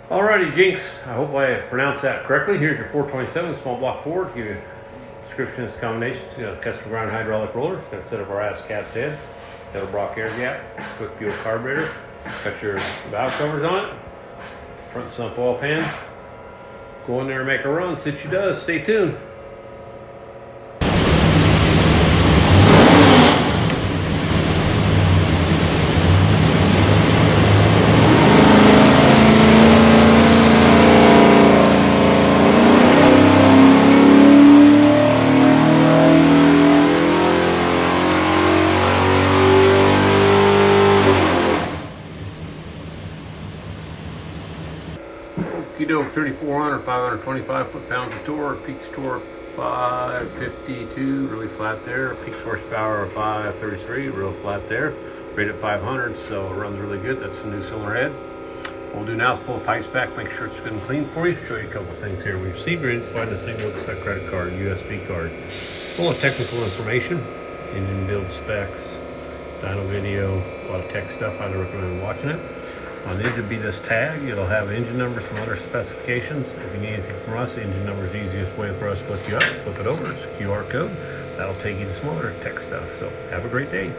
Alrighty, Jinx. I hope I pronounced that correctly. Here's your 427 small block Ford. Give you a description of this combination. It's got a custom ground hydraulic roller. It's got a set of our cast heads. Got a Brock air gap. Quick fuel carburetor. Got your valve covers on it. Front sump oil pan. Go in there and make a run. See what she does. Stay tuned. Okey-doke, 3,400, 525 foot-pounds of torque, peaks torque 552, really flat there. Peaks horsepower of 533, real flat there. Rated at 500, so it runs really good. That's the new cylinder head. What we'll do now is pull the pipes back, make sure it's good and clean for you. Show you a couple of things here. We've received your find a single set credit card, USB card, full of technical information, engine build specs, dyno video, a lot of tech stuff. Highly recommend watching it. On the engine will be this tag. It'll have engine numbers from other specifications. If you need anything from us, the engine number is the easiest way for us to look you up. Flip it over, it's a QR code. That'll take you to some other tech stuff. So have a great day.